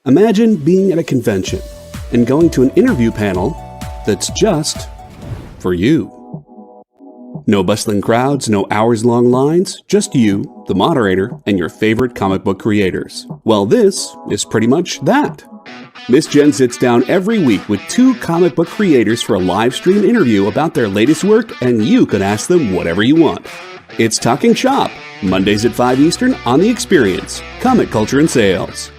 Imagine being at a convention and going to an interview panel that's just for you. No bustling crowds, no hours-long lines, just you, the moderator, and your favorite comic book creators. Well, this is pretty much that. Miss Jen sits down every week with two comic book creators for a live stream interview about their latest work, and you can ask them whatever you want. It's Talking Shop, Mondays at 5 Eastern on The Experience, Comic Culture and Sales.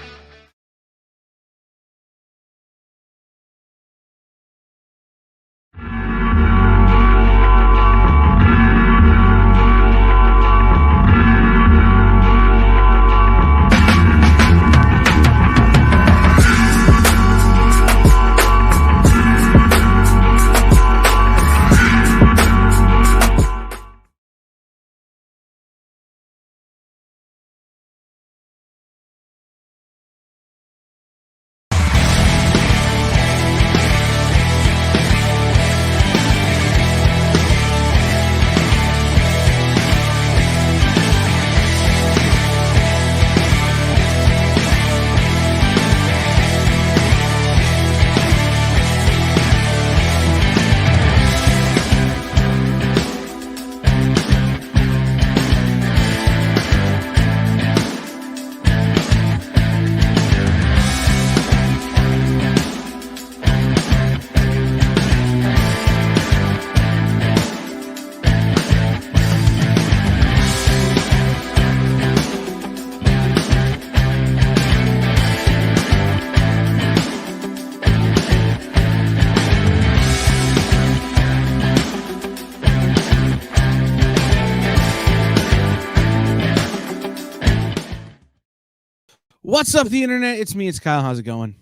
What's up, the internet? It's me, it's Kyle. How's it going?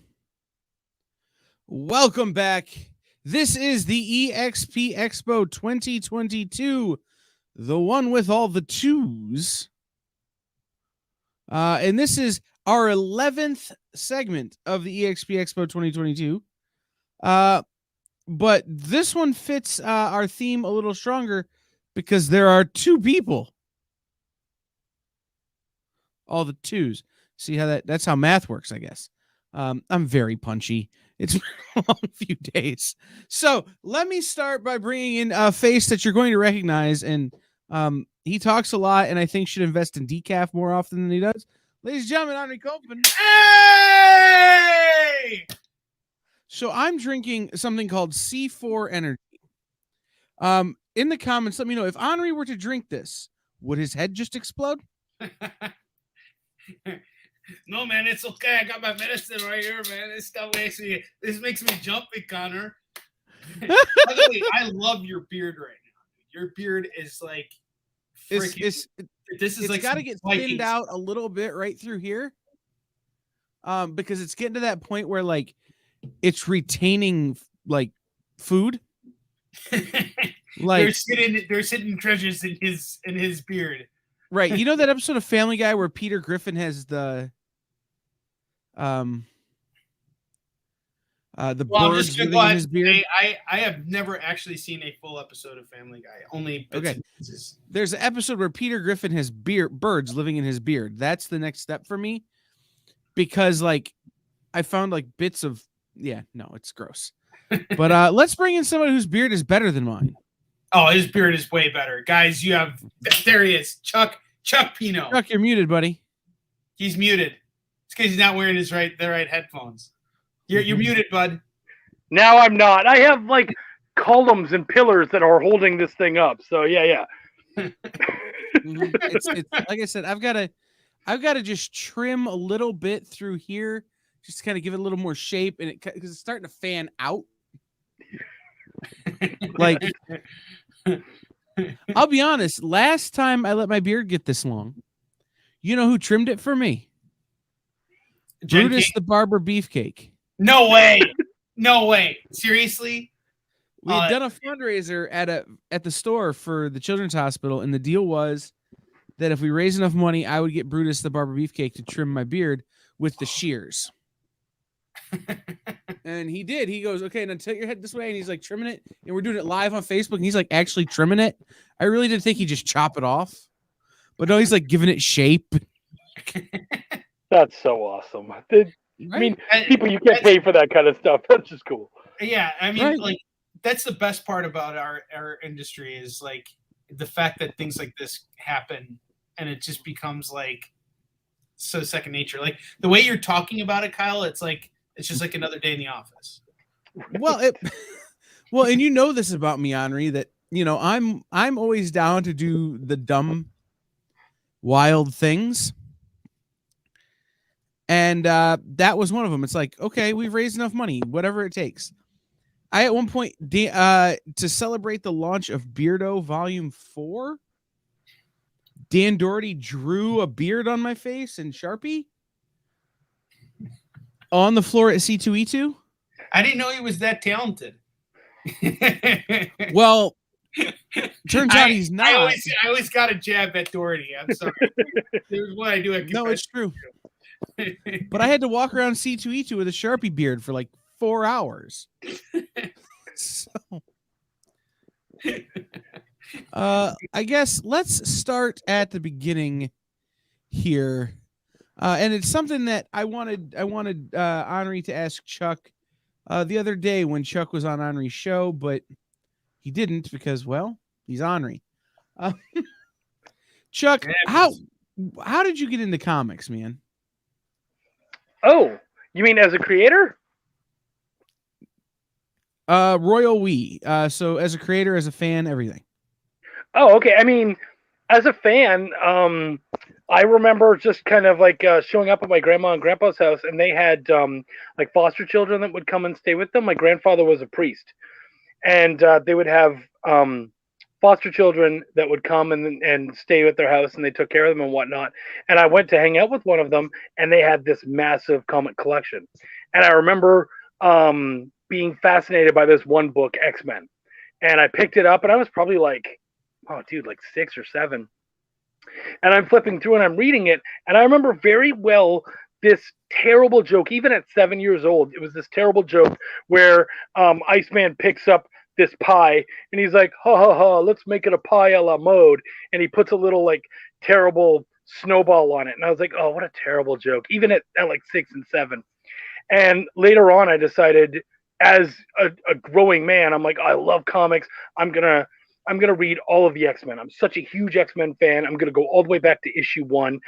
Welcome back. This is the EXP Expo 2022, the one with all the twos. And this is our 11th segment of the EXP Expo 2022. But this one fits our theme a little stronger because there are two people. All the twos. See how that's how math works, I guess. I'm very punchy. It's been a long few days. So let me start by bringing in a face that you're going to recognize. And he talks a lot and I think should invest in decaf more often than he does. Ladies and gentlemen, Onrie Copeland. Hey! So I'm drinking something called C4 Energy. In the comments, let me know if Onrie were to drink this, would his head just explode? No, man, it's okay. I got my medicine right here, man. This makes me jumpy, Connor. By the way, I love your beard right now. Your beard is like It's like got to get thinned out a little bit right through here. Because it's getting to that point where like it's retaining like food. Like there's hidden treasures in his beard. Right. You know that episode of Family Guy where Peter Griffin has the birds living in his beard? I have never actually seen a full episode of Family Guy. Only bits and pieces. There's an episode where Peter Griffin has birds living in his beard. That's the next step for me. Because like I found like bits of it's gross. But let's bring in somebody whose beard is better than mine. Oh, his beard is way better. Guys, there he is. Chuck Pineau. Chuck, you're muted, buddy. He's muted. It's because he's not wearing the right headphones. You're muted, bud. Now I'm not. I have like columns and pillars that are holding this thing up. So yeah. It's like I said, I've got to just trim a little bit through here, just to kind of give it a little more shape, and because it's starting to fan out. Like, I'll be honest. Last time I let my beard get this long, you know who trimmed it for me? Brutus the Barber Beefcake. No way. Seriously? We had done a fundraiser at the store for the Children's Hospital, and the deal was that if we raised enough money, I would get Brutus the Barber Beefcake to trim my beard with the shears. And he did. He goes, okay, now tilt your head this way. And he's like trimming it. And we're doing it live on Facebook. And he's like actually trimming it. I really did think he'd just chop it off. But no, he's like giving it shape. That's so awesome. I mean, people, you can't pay for that kind of stuff. That's just cool. Yeah, I mean, Right. like that's the best part about our industry is like the fact that things like this happen and it just becomes like so second nature. Like the way you're talking about it, Kyle, it's just like another day in the office. Well, well, and you know this about me, Onrie, that I'm always down to do the dumb, wild things. And that was one of them. It's like, okay, we've raised enough money, whatever it takes. I at one point to celebrate the launch of Beardo Volume 4, Dan Doherty drew a beard on my face in Sharpie on the floor at C2E2. I didn't know he was that talented. Well, turns out he's not. I always got a jab at Doherty. I'm sorry. There's what I do. No, it's true. But I had to walk around C2E2 with a Sharpie beard for like 4 hours. So, I guess let's start at the beginning here. And it's something that I wanted Onrie to ask Chuck the other day when Chuck was on Onrie's show, but he didn't because, well, he's Onrie. Chuck, how did you get into comics, man? Oh, you mean as a creator? Royal we. So as a creator, as a fan, everything. Oh, okay. I mean, as a fan, I remember just kind of like showing up at my grandma and grandpa's house, and they had like foster children that would come and stay with them. My grandfather was a priest, and they would have foster children that would come and stay at their house, and they took care of them and whatnot. And I went to hang out with one of them, and they had this massive comic collection. And I remember being fascinated by this one book, X-Men. And I picked it up, and I was probably like, oh, dude, like 6 or 7. And I'm flipping through, and I'm reading it, and I remember very well this terrible joke, even at 7 years old. It was this terrible joke where Iceman picks up this pie, and he's like, ha ha ha, let's make it a pie a la mode, and he puts a little like terrible snowball on it, and I was like, oh, what a terrible joke, even at like 6 and 7. And later on, I decided, as a growing man, I'm like, I love comics. I'm gonna read all of the X-Men. I'm such a huge X-Men fan. I'm gonna go all the way back to issue 1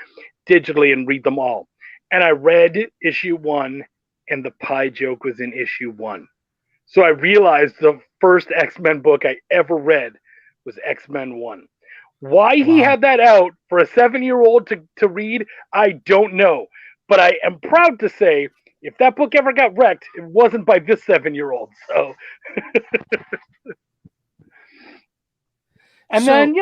digitally and read them all. And I read issue 1, and the pie joke was in issue 1. So I realized the first X-Men book I ever read was X-Men 1. Why he had that out for a 7-year-old to read, I don't know. But I am proud to say, if that book ever got wrecked, it wasn't by this 7-year-old. So, and then,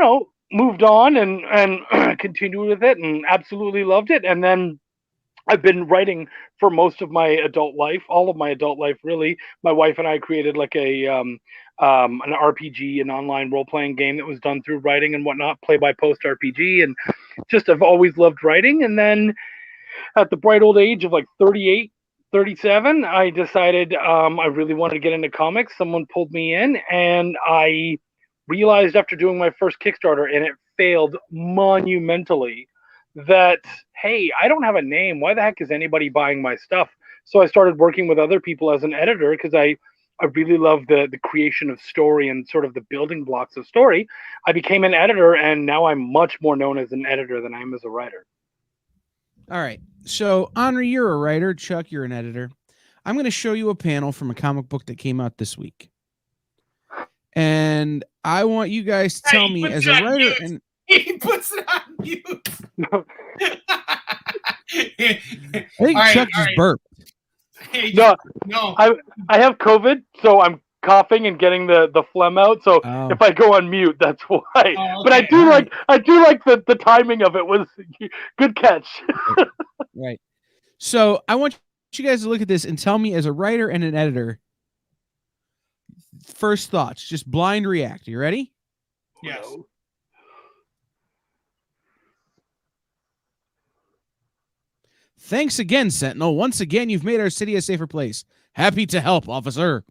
moved on and continued with it and absolutely loved it. And then I've been writing for most of my adult life, all of my adult life, really. My wife and I created like an RPG, an online role-playing game that was done through writing and whatnot, play-by-post RPG, and just I've always loved writing. And then at the bright old age of like 38, 37, I decided I really wanted to get into comics. Someone pulled me in, and I realized after doing my first Kickstarter, and it failed monumentally, that, hey, I don't have a name. Why the heck is anybody buying my stuff? So I started working with other people as an editor because I really love the creation of story and sort of the building blocks of story. I became an editor, and now I'm much more known as an editor than I am as a writer. All right. So, Onrie, you're a writer. Chuck, you're an editor. I'm going to show you a panel from a comic book that came out this week. And I want you guys to tell me as a writer and he puts it on mute. I think Chuck just burped. Hey, no, no. I have COVID, so I'm coughing and getting the phlegm out. So if I go on mute, that's why. Oh, okay. But I do like the timing of it was good catch. Right. So I want you guys to look at this and tell me as a writer and an editor, first thoughts, just blind react. You ready? Yes. Thanks again, Sentinel. Once again, you've made our city a safer place. Happy to help, officer.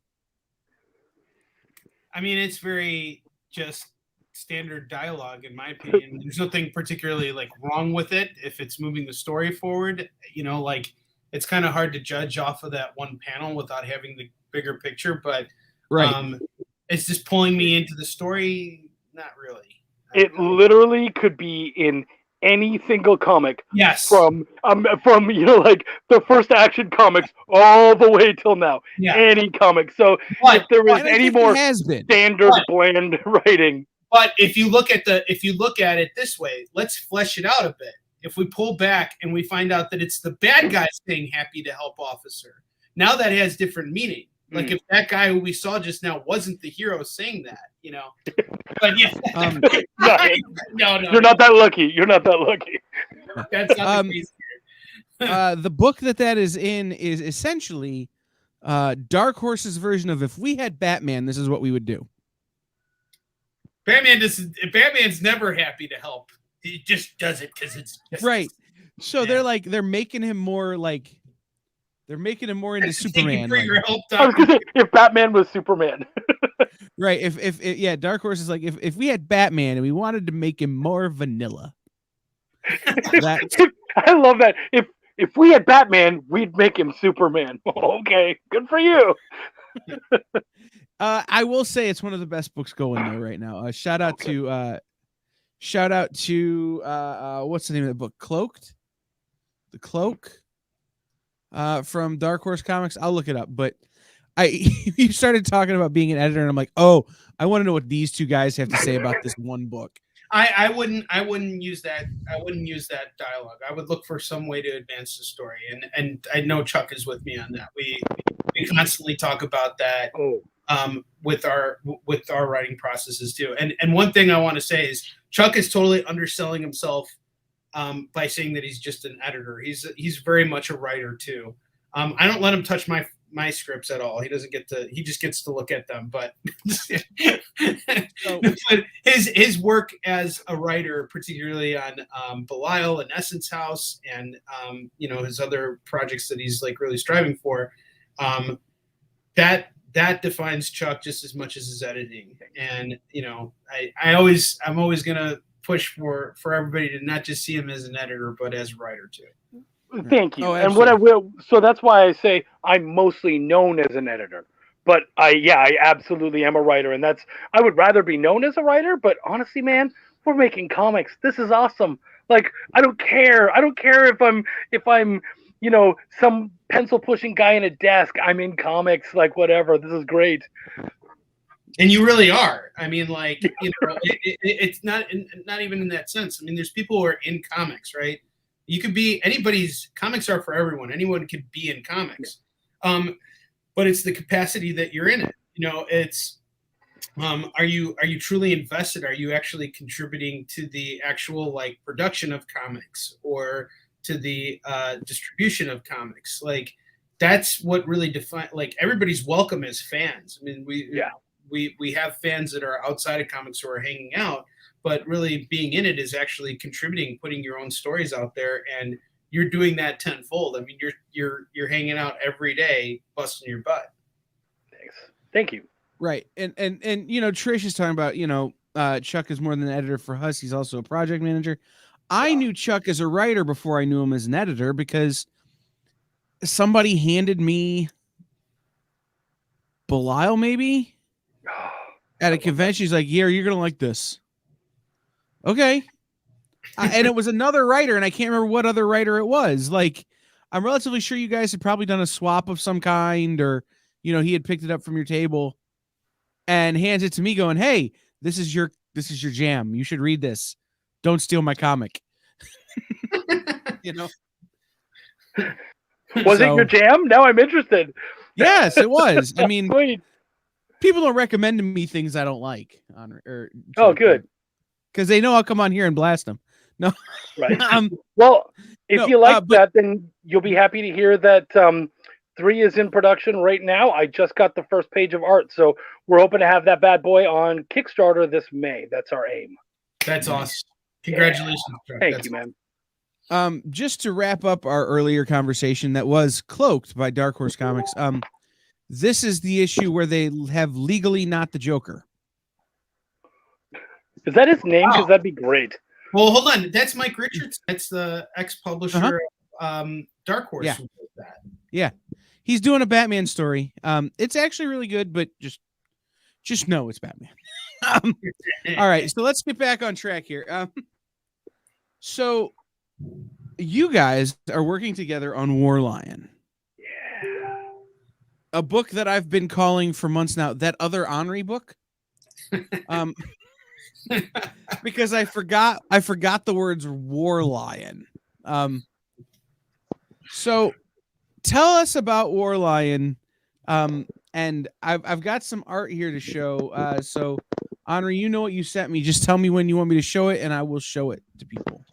I mean, it's very just standard dialogue, in my opinion. There's nothing particularly like wrong with it if it's moving the story forward. it's kind of hard to judge off of that one panel without having the bigger picture. But it's just pulling me into the story. Not really. It literally could be in any single comic. Yes. From like the first Action Comics all the way till now. Yeah. Any comic. So if there was any more standard bland writing. But if you look at it this way, let's flesh it out a bit. If we pull back and we find out that it's the bad guy saying "happy to help, officer," now that has different meaning. Like if that guy who we saw just now wasn't the hero saying that, you know. But yeah, no, you're not that lucky. You're not that lucky. That's not the case here. The book that is in is essentially Dark Horse's version of if we had Batman, this is what we would do. Batman's never happy to help. He just does it because it's right. So they're making him more like. They're making him more into Superman. If Batman was Superman. Right. If Dark Horse is like if we had Batman and we wanted to make him more vanilla. I love that. If we had Batman, we'd make him Superman. Okay, good for you. I will say it's one of the best books going though right now. Shout out to what's the name of the book? Cloaked? The Cloak. From Dark Horse Comics. I'll look it up, but you started talking about being an editor and I'm like, oh, I want to know what these two guys have to say about this one book. I wouldn't use that. I wouldn't use that dialogue. I would look for some way to advance the story. And I know Chuck is with me on that. We constantly talk about that with our writing processes too. And one thing I want to say is Chuck is totally underselling himself by saying that he's just an editor. He's very much a writer too. I don't let him touch my scripts at all. He just gets to look at them. But, but his work as a writer, particularly on Belial and Essence House and his other projects that he's like really striving for, that defines Chuck just as much as his editing. And I'm always gonna push for everybody to not just see him as an editor, but as a writer too. Thank you. And what I will, so that's why I say I'm mostly known as an editor, but I absolutely am a writer. And I would rather be known as a writer, but honestly, man, we're making comics. This is awesome. Like, I don't care if I'm, some pencil pushing guy in a desk. I'm in comics, like whatever. This is great. And you really are. I mean, like, it's not even in that sense. I mean, there's people who are in comics, right? You could be anybody's. Comics are for everyone. Anyone could be in comics, but it's the capacity that you're in it. It's are you truly invested? Are you actually contributing to the actual like production of comics or to the distribution of comics? Like that's what really defines. Like everybody's welcome as fans. I mean, we have fans that are outside of comics who are hanging out, but really being in it is actually contributing, putting your own stories out there, and you're doing that tenfold. I mean, you're hanging out every day, busting your butt. Thanks. Thank you. Right. And Trish is talking about, Chuck is more than an editor for Huss. He's also a project manager. I knew Chuck as a writer before I knew him as an editor because somebody handed me Belial maybe at a convention. He's like, yeah, you're going to like this. Okay. And it was another writer, and I can't remember what other writer it was. Like, I'm relatively sure you guys had probably done a swap of some kind, or, he had picked it up from your table and hands it to me going, hey, this is your jam. You should read this. Don't steal my comic. Was it your jam? Now I'm interested. Yes, it was. I mean, Sweet. People don't recommend to me things I don't like. Good. Because they know I'll come on here and blast them. No. Right. Well, if you like that, then you'll be happy to hear that 3 is in production right now. I just got the first page of art. So we're hoping to have that bad boy on Kickstarter this May. That's our aim. That's awesome. Congratulations. Yeah. Thank you, man. Just to wrap up our earlier conversation that was Cloaked by Dark Horse Comics. This is the issue where they have legally not the Joker. Is that his name? Because that'd be great. Well, hold on. That's Mike Richards. That's the ex-publisher of Dark Horse. Yeah. Yeah, he's doing a Batman story. It's actually really good, but just know it's Batman. All right, so let's get back on track here. So you guys are working together on Warlion, a book that I've been calling for months now, that other Onrie book. Because I forgot the words Warlion. So tell us about Warlion. And I've got some art here to show. So Onrie, you know what you sent me. Just tell me when you want me to show it and I will show it to people.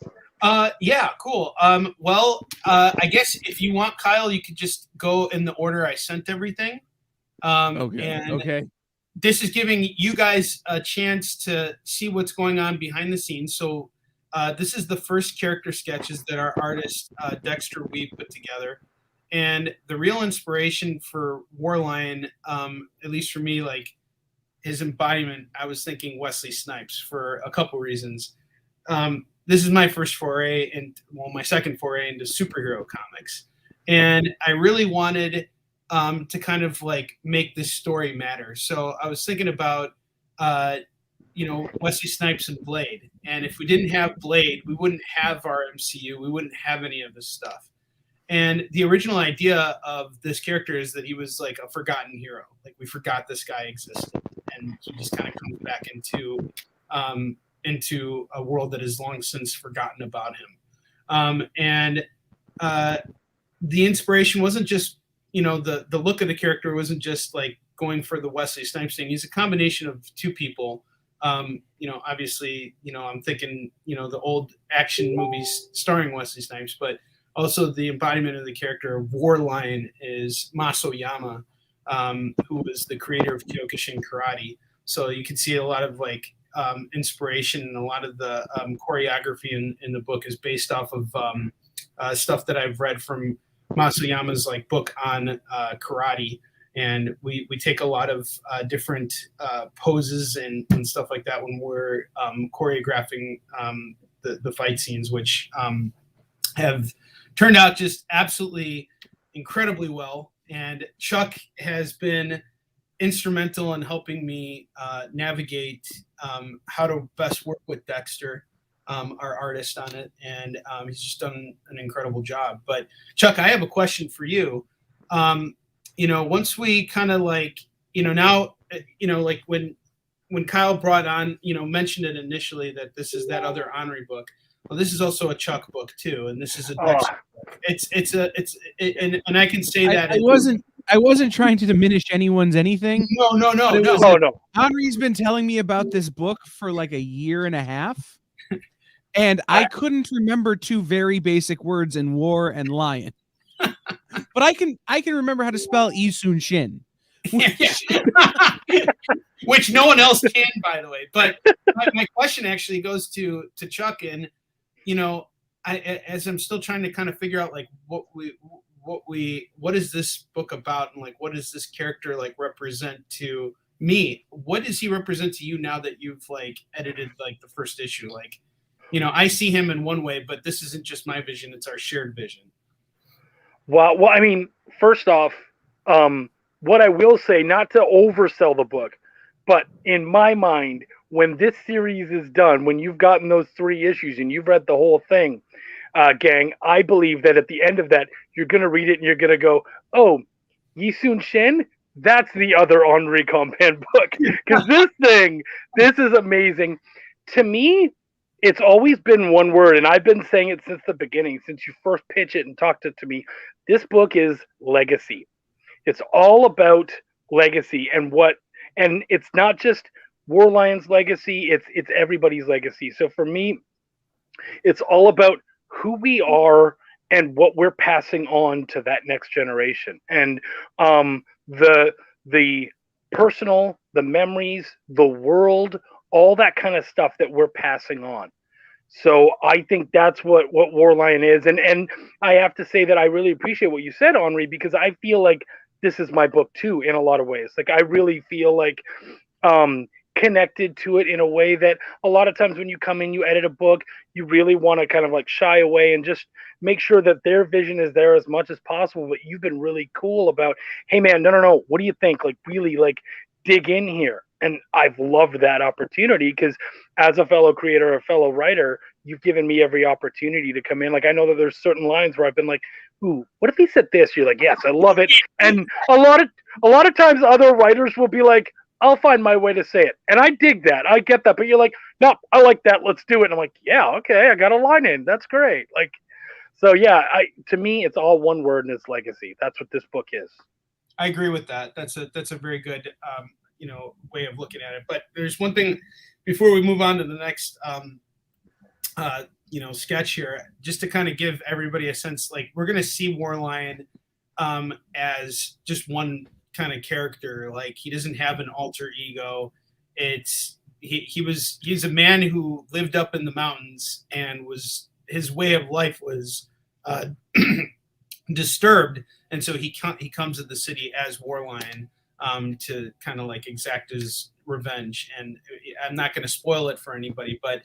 Yeah, cool. Well, I guess if you want, Kyle, you could just go in the order I sent everything. Okay. This is giving you guys a chance to see what's going on behind the scenes. So this is the first character sketches that our artist Dexter Weeb put together. And the real inspiration for Warlion, at least for me, like his embodiment, I was thinking Wesley Snipes for a couple reasons. This is my first foray, my second foray into superhero comics. And I really wanted to kind of like make this story matter. So I was thinking about, Wesley Snipes and Blade. And if we didn't have Blade, we wouldn't have our MCU. We wouldn't have any of this stuff. And the original idea of this character is that he was like a forgotten hero. Like we forgot this guy existed, and he just kind of comes back into a world that has long since forgotten about him. The inspiration wasn't just, the look of the character wasn't just like going for the Wesley Snipes thing. He's a combination of two people. Obviously, I'm thinking, the old action movies starring Wesley Snipes, but also the embodiment of the character of Warlion is Maso Yama, who was the creator of Kyokushin Karate. So you can see a lot of like inspiration, and a lot of the choreography in the book is based off of stuff that I've read from Maso Yama's like book on karate. And we take a lot of different poses and stuff like that when we're choreographing the fight scenes, which have turned out just absolutely incredibly well. And Chuck has been instrumental in helping me navigate how to best work with Dexter, our artist on it. And he's just done an incredible job. But Chuck, I have a question for you. Once we kind of like, now, like when Kyle brought on, mentioned it initially that this is that other Onrie book. Well, this is also a Chuck book too, and this is a Dexter book. And I can say that I wasn't trying to diminish anyone's anything. No. Onrie's been telling me about this book for like a year and a half, and I couldn't remember two very basic words in war and lion. But I can remember how to spell Isun Shin. Which no one else can, by the way. But my question actually goes to Chuck, and as I'm still trying to kind of figure out like what is this book about, and like what does this character like represent to me? What does he represent to you now that you've like edited like the first issue? Like, I see him in one way, but this isn't just my vision; it's our shared vision. Well, I mean, first off, what I will say, not to oversell the book, but in my mind, when this series is done, when you've gotten those 3 issues and you've read the whole thing, gang, I believe that at the end of that, you're going to read it and you're going to go, oh, Yisun Shin? That's the other Onrie Kompan book. Because this is amazing. To me, it's always been one word, and I've been saying it since the beginning, since you first pitch it and talked it to me. This book is legacy. It's all about legacy and it's not just Warlion's legacy, it's everybody's legacy. So for me, it's all about who we are and what we're passing on to that next generation. And the personal, the memories, the world, all that kind of stuff that we're passing on. So I think that's what Warlion is. And I have to say that I really appreciate what you said, Onrie, because I feel like this is my book too in a lot of ways. Like I really feel like connected to it in a way that a lot of times when you come in, you edit a book, you really want to kind of like shy away and just make sure that their vision is there as much as possible. But you've been really cool about, hey man, no, what do you think? Like really like dig in here. And I've loved that opportunity because as a fellow creator, a fellow writer, you've given me every opportunity to come in. Like I know that there's certain lines where I've been like, ooh, what if he said this? You're like, yes, I love it. And a lot of times other writers will be like, I'll find my way to say it. And I dig that. I get that. But you're like, no, I like that. Let's do it. And I'm like, yeah, okay, I got a line in. That's great. Like, so yeah, to me, it's all one word and it's legacy. That's what this book is. I agree with that. That's a very good way of looking at it. But there's one thing before we move on to the next sketch here, just to kind of give everybody a sense, like we're gonna see Warlion as just one kind of character. Like he doesn't have an alter ego. He's a man who lived up in the mountains and his way of life was disturbed, and so he comes to the city as Warlion to kind of like exact his revenge. And I'm not going to spoil it for anybody, but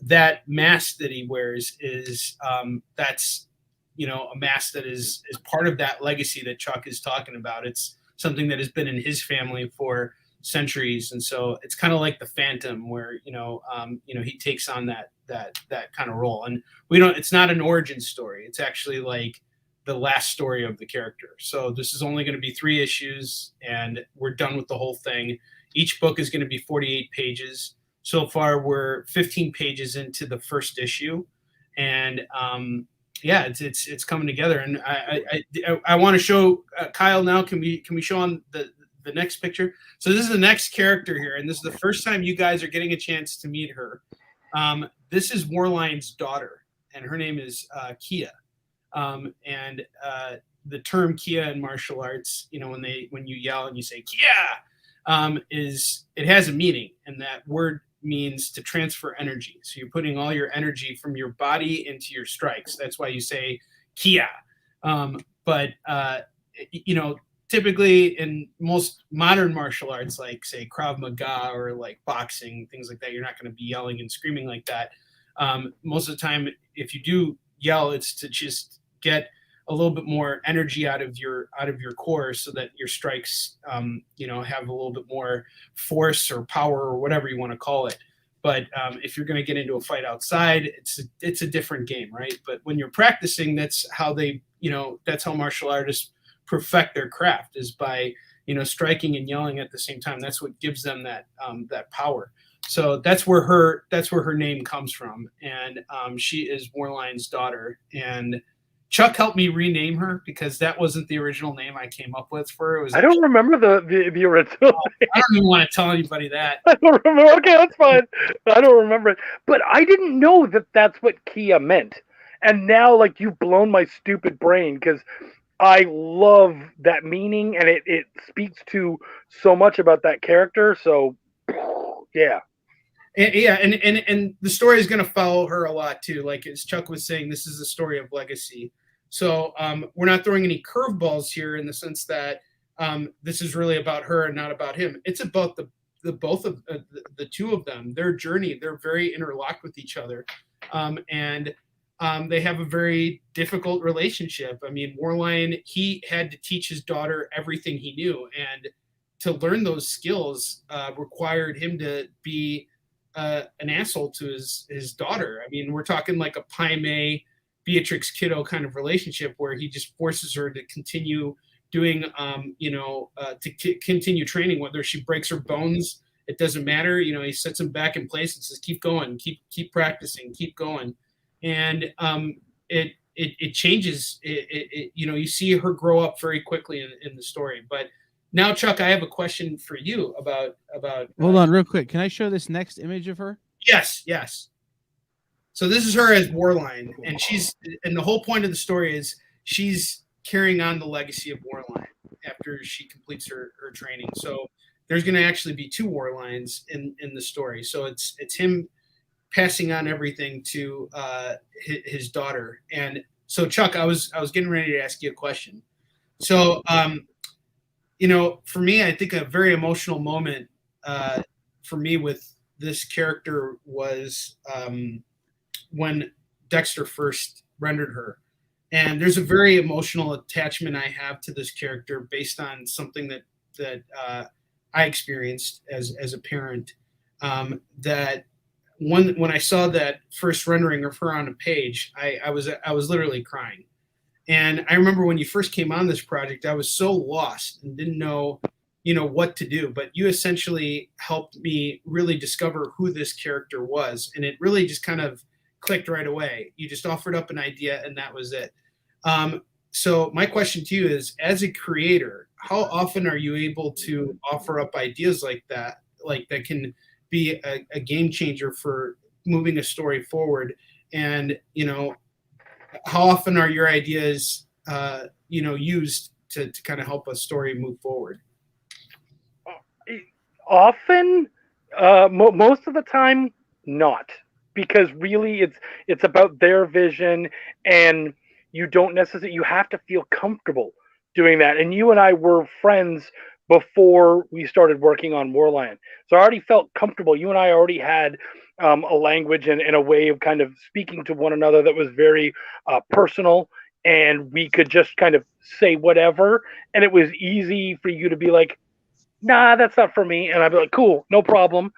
that mask that he wears is that's a mask that is part of that legacy that Chuck is talking about. It's something that has been in his family for centuries, and so it's kind of like the Phantom, where he takes on that kind of role. And it's not an origin story. It's actually like the last story of the character. So this is only going to be 3 issues, and we're done with the whole thing. Each book is going to be 48 pages. So far, we're 15 pages into the first issue, and it's coming together. And I want to show Kyle now. Can we show on the next picture? So this is the next character here, and this is the first time you guys are getting a chance to meet her. This is Warlion's daughter, and her name is Kia. And the term Kia in martial arts, when you yell and you say Kia, it has a meaning, and that word means to transfer energy. So you're putting all your energy from your body into your strikes. That's why you say Kia. But typically in most modern martial arts, like say Krav Maga or like boxing, things like that, you're not going to be yelling and screaming like that. Most of the time, if you do yell, it's to just get a little bit more energy out of your core, so that your strikes have a little bit more force or power or whatever you want to call it. But if you're going to get into a fight outside, it's a different game, right? But when you're practicing, that's how that's how martial artists perfect their craft, is by striking and yelling at the same time. That's what gives them that power. So that's where her name comes from, and she is Warlion's daughter. And Chuck helped me rename her because that wasn't the original name I came up with for her. I don't remember the original. I don't even want to tell anybody that. I don't remember. Okay, that's fine. I don't remember it. But I didn't know that that's what Kia meant. And now, like, you've blown my stupid brain, because I love that meaning, and it speaks to so much about that character. So, yeah. And the story is going to follow her a lot too. Like as Chuck was saying, this is a story of legacy. So we're not throwing any curveballs here in the sense that this is really about her and not about him. It's about the both of the two of them, their journey. They're very interlocked with each other, and they have a very difficult relationship. I mean, Warlion, he had to teach his daughter everything he knew, and to learn those skills required him to be an asshole to his daughter. I mean, we're talking like a Pineau, Beatrix Kiddo kind of relationship, where he just forces her to continue doing, continue training. Whether she breaks her bones, it doesn't matter. He sets them back in place and says, "Keep going, keep practicing, keep going." And it changes. You see her grow up very quickly in the story, but. Now, Chuck, I have a question for you about. Hold on, real quick. Can I show this next image of her? Yes. So this is her as Warlion, and the whole point of the story is she's carrying on the legacy of Warlion after she completes her training. So there's going to actually be 2 Warlions in the story. So it's him passing on everything to his daughter. And so, Chuck, I was getting ready to ask you a question. So. For me, I think a very emotional moment for me with this character was when Dexter first rendered her. And there's a very emotional attachment I have to this character based on something that I experienced as a parent. That when I saw that first rendering of her on a page, I was literally crying. And I remember when you first came on this project, I was so lost and didn't know, what to do. But you essentially helped me really discover who this character was, and it really just kind of clicked right away. You just offered up an idea, and that was it. So my question to you is, as a creator, how often are you able to offer up ideas like that can be a game changer for moving a story forward? And, how often are your ideas, used to kind of help a story move forward? Often, most of the time, not, because really it's about their vision, and you have to feel comfortable doing that. And you and I were friends before we started working on Warlion, so I already felt comfortable. You and I already had a language and a way of kind of speaking to one another that was very personal, and we could just kind of say whatever, and it was easy for you to be like, nah, that's not for me, and I'd be like, cool, no problem.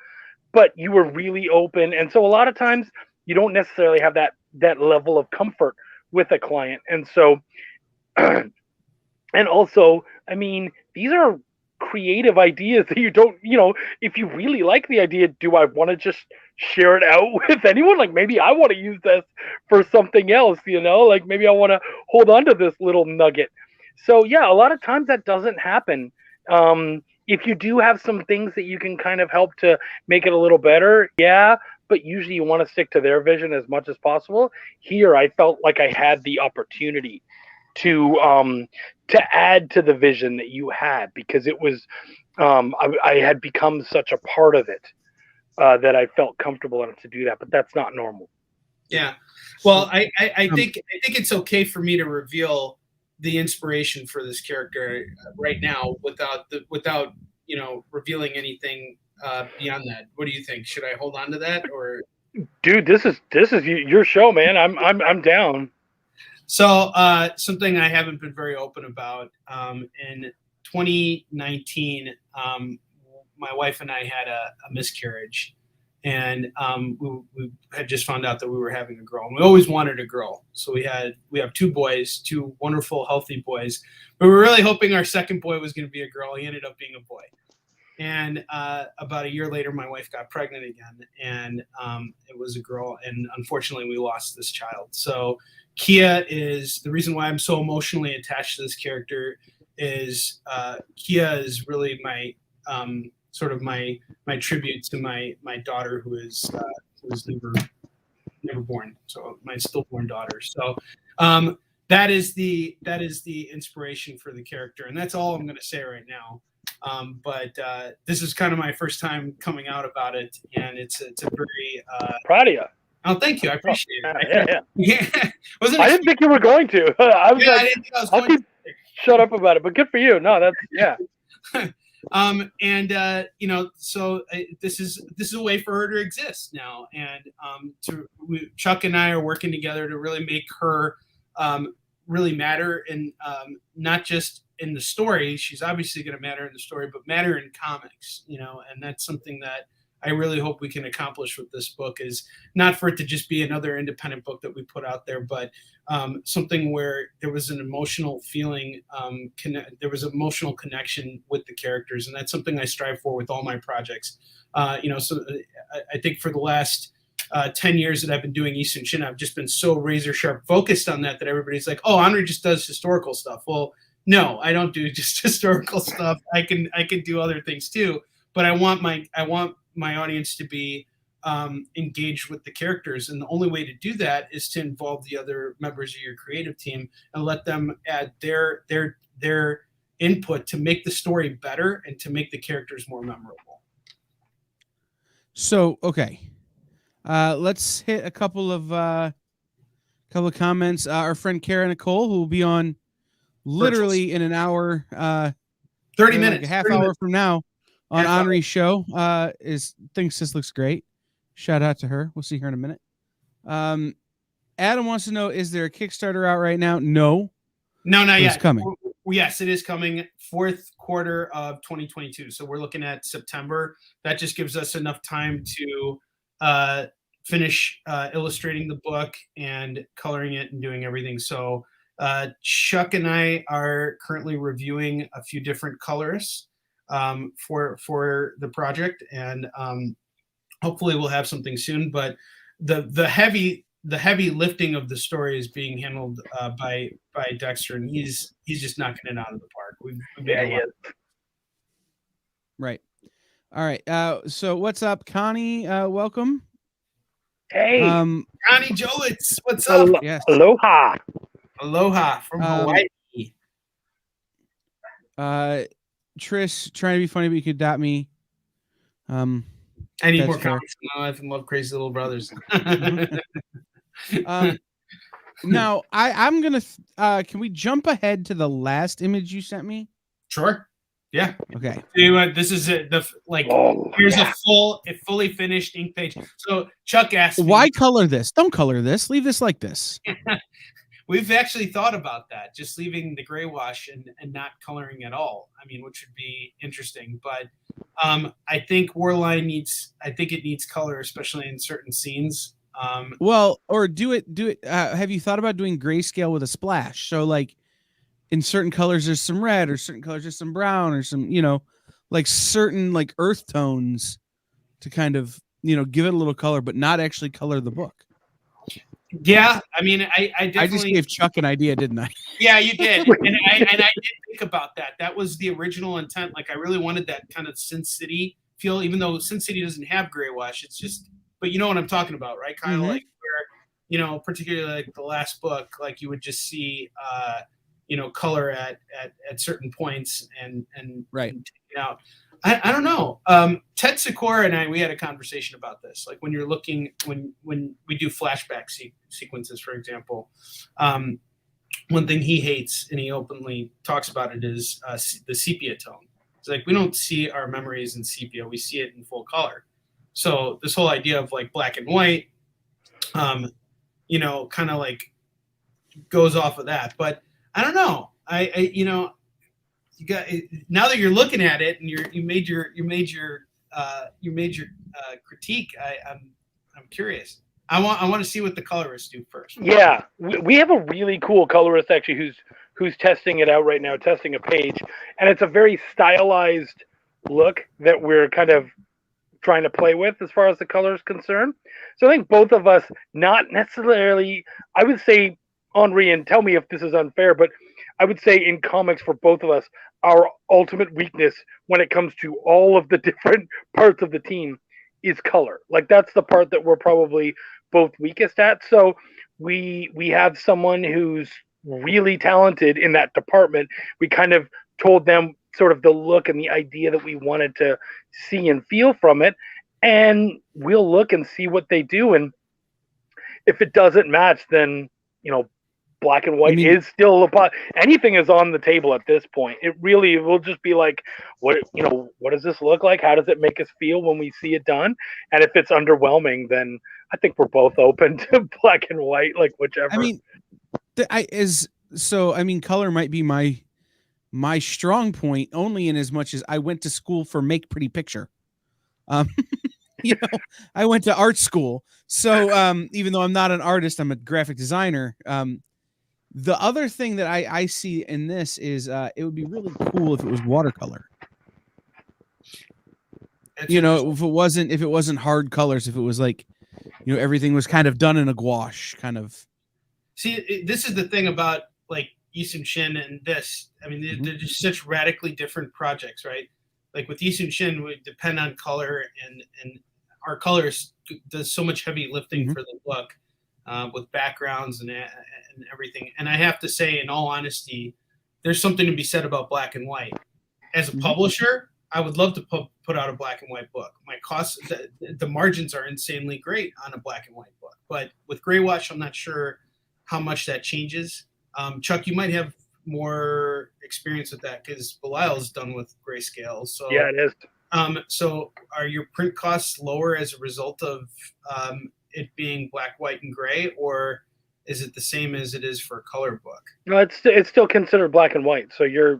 But you were really open, and so a lot of times you don't necessarily have that level of comfort with a client. And so and also, I mean, these are creative ideas that you don't, if you really like the idea, do I want to just share it out with anyone? Like, maybe I want to use this for something else, like maybe I want to hold on to this little nugget. So yeah, a lot of times that doesn't happen. If you do have some things that you can kind of help to make it a little better, yeah, but usually you want to stick to their vision as much as possible. Here, I felt like I had the opportunity to add to the vision that you had, because it was I had become such a part of it that I felt comfortable enough to do that. But that's not normal. Yeah, well, I think it's okay for me to reveal the inspiration for this character right now without revealing anything beyond that. What do you think? Should I hold on to that, or? Dude, this is your show, man. I'm down. So something I haven't been very open about, in 2019, my wife and I had a miscarriage, and we had just found out that we were having a girl, and we always wanted a girl. So we have two boys, two wonderful, healthy boys, but we were really hoping our second boy was going to be a girl. He ended up being a boy. And about a year later, my wife got pregnant again, and it was a girl. And unfortunately, we lost this child. So Kia is the reason why I'm so emotionally attached to this character. Is Kia is really my sort of my tribute to my daughter who is never born. So my stillborn daughter. So that is the inspiration for the character, and that's all I'm going to say right now. But this is kind of my first time coming out about it, and it's a very proud of you. Oh, thank you. I appreciate it. Yeah. I didn't think you were going to. I was I didn't think I was I'll keep shut up about it, but good for you. No, that's yeah. So this is a way for her to exist now, and Chuck and I are working together to really make her really matter, and not just in the story. She's obviously going to matter in the story, but matter in comics, and that's something that I really hope we can accomplish with this book, is not for it to just be another independent book that we put out there, but something where there was an emotional feeling, there was emotional connection with the characters. And that's something I strive for with all my projects. So I think for the last 10 years that I've been doing Eastern Shin, I've just been so razor sharp focused on that everybody's like, oh, Onrie just does historical stuff. Well, no, I don't do just historical stuff. I can do other things too, but I want my audience to be engaged with the characters, and the only way to do that is to involve the other members of your creative team and let them add their input to make the story better and to make the characters more memorable. So okay, let's hit a couple of comments. Our friend Kara Nicole, who will be on literally in an hour, 30 minutes, like a half hour from now. on That's Onrie's show. Thinks this looks great. Shout out to her. We'll see her in a minute. Adam wants to know: is there a Kickstarter out right now? No, No, not it's yet. coming. Yes, it is coming fourth quarter of 2022. So we're looking at September. That just gives us enough time to finish illustrating the book and coloring it and doing everything. So Chuck and I are currently reviewing a few different colors for the project, and hopefully we'll have something soon. But the heavy lifting of the story is being handled by Dexter, and he's just knocking it out of the park. We've made a lot. Right. All right. So what's up, Connie? Welcome. Hey, Connie Jolitz, what's up? Yes. Aloha. Aloha from Hawaii. Trish, trying to be funny, but you could dot me. I need That's more fair. comics in my life and love Crazy Little Brothers. Now I'm gonna. Can we jump ahead to the last image you sent me? Sure. Yeah. Okay. Tell you what, this is it. Here's a fully finished ink page. So Chuck asked me, Why color this? Don't color this. Leave this like this. We've actually thought about that, just leaving the gray wash and not coloring at all. I mean, which would be interesting. But I think Warlion needs color, especially in certain scenes. Well, or do it. Have you thought about doing grayscale with a splash? So like in certain colors, there's some red, or certain colors, there's some brown, or some, like certain like earth tones to kind of, give it a little color, but not actually color the book. Yeah, I mean, I definitely. I just gave Chuck an idea, didn't I? Yeah, you did, and I did think about that. That was the original intent. Like, I really wanted that kind of Sin City feel, even though Sin City doesn't have gray wash. It's just, but you know what I'm talking about, right? Kind of like where, particularly like the last book, like you would just see, color at certain points and right. and take it out. I don't know. Ted Sikora and we had a conversation about this. Like when you're looking, when we do flashback sequences, for example, one thing he hates, and he openly talks about it, is the sepia tone. It's like, we don't see our memories in sepia. We see it in full color. So this whole idea of like black and white, kind of like goes off of that. But I don't know. You got, now that you're looking at it and you made your critique. I'm curious. I want to see what the colorists do first. Yeah, we have a really cool colorist actually who's testing it out right now, testing a page, and it's a very stylized look that we're kind of trying to play with as far as the color is concerned. So I think both of us, not necessarily, I would say, Onrie, and tell me if this is unfair, but I would say in comics for both of us, our ultimate weakness when it comes to all of the different parts of the team is color. Like, that's the part that we're probably both weakest at. So we have someone who's really talented in that department. We kind of told them sort of the look and the idea that we wanted to see and feel from it, and we'll look and see what they do. And if it doesn't match, then black and white is still anything is on the table at this point. It really will just be like, what does this look like? How does it make us feel when we see it done? And if it's underwhelming, then I think we're both open to black and white, like whichever. Color might be my strong point, only in as much as I went to school for make pretty picture. I went to art school. So even though I'm not an artist, I'm a graphic designer. The other thing that I see in this is it would be really cool if it was watercolor. If it wasn't hard colors, if it was like, everything was kind of done in a gouache kind of. See, this is the thing about like Yisun Shin and this. I mean, they're just such radically different projects, right? Like with Yisun Shin, we depend on color, and our colors does so much heavy lifting for the book. With backgrounds and everything. And I have to say, in all honesty, there's something to be said about black and white. As a publisher, I would love to put out a black and white book. My costs, the margins are insanely great on a black and white book. But with gray wash, I'm not sure how much that changes. Chuck, you might have more experience with that because Belial's done with grayscale. So yeah, it is. So are your print costs lower as a result of it being black, white, and gray, or is it the same as it is for a color book? No, it's still considered black and white. So your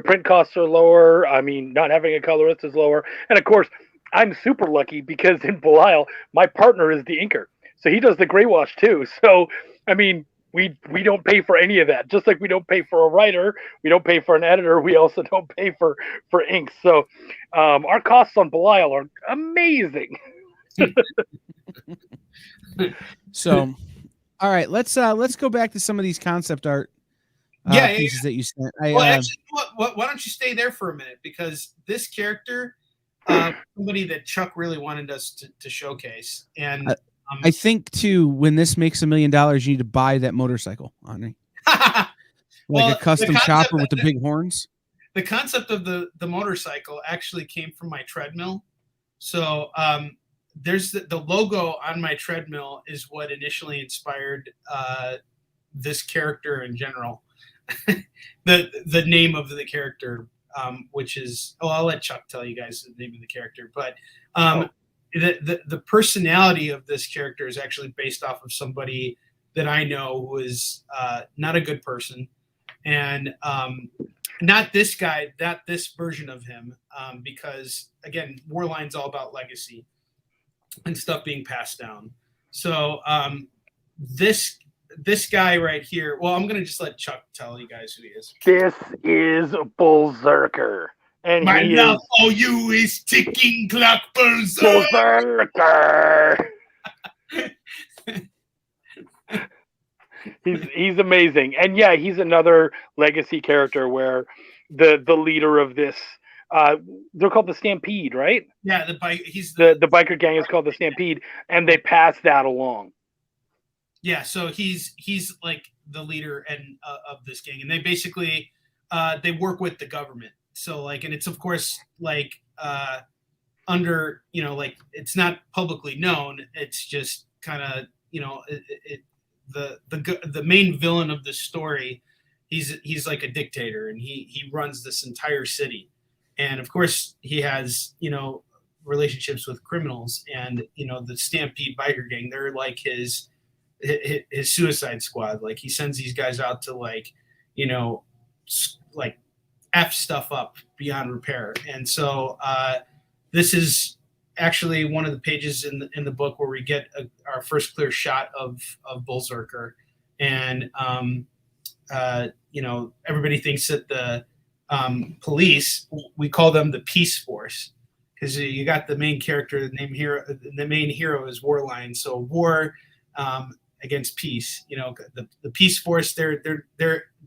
print costs are lower. I mean, not having a colorist is lower. And of course, I'm super lucky because in Belial, my partner is the inker, so he does the gray wash too. So I mean, we don't pay for any of that. Just like we don't pay for a writer, we don't pay for an editor. We also don't pay for ink. So our costs on Belial are amazing. So, all right, let's go back to some of these concept art pieces that you sent. Well, actually, why don't you stay there for a minute, because this character, somebody that Chuck really wanted us to showcase, and I think too, when this makes $1 million, you need to buy that motorcycle, Onrie. Like a custom chopper with the big horns. The concept of the motorcycle actually came from my treadmill. So there's the logo on my treadmill is what initially inspired this character in general. the name of the character, which is, I'll let Chuck tell you guys the name of the character, but the personality of this character is actually based off of somebody that I know who is not a good person, and not this guy, not this version of him, because again, Warlion's all about legacy and stuff being passed down. So this guy right here, well, I'm gonna just let Chuck tell you guys who he is. This is Berserker. And my love for you is ticking clock, Berserker. He's amazing. And yeah, he's another legacy character where the leader of this, they're called the Stampede, right? Yeah, the biker gang is called the Stampede, and they pass that along. Yeah, so he's like the leader and of this gang, and they basically they work with the government. So like, and it's of course like under, you know, like it's not publicly known. It's just kind of, you know, the main villain of the story. He's like a dictator, and he runs this entire city, and of course he has, you know, relationships with criminals, and you know, the Stampede biker gang, they're like his Suicide Squad. Like he sends these guys out to, like, you know, like F stuff up beyond repair. And so this is actually one of the pages in the book where we get our first clear shot of Berserker. And you know, everybody thinks that the police, we call them the Peace Force, because you got the main character, the main hero is Warlion. So war against peace. You know, the Peace Force, they're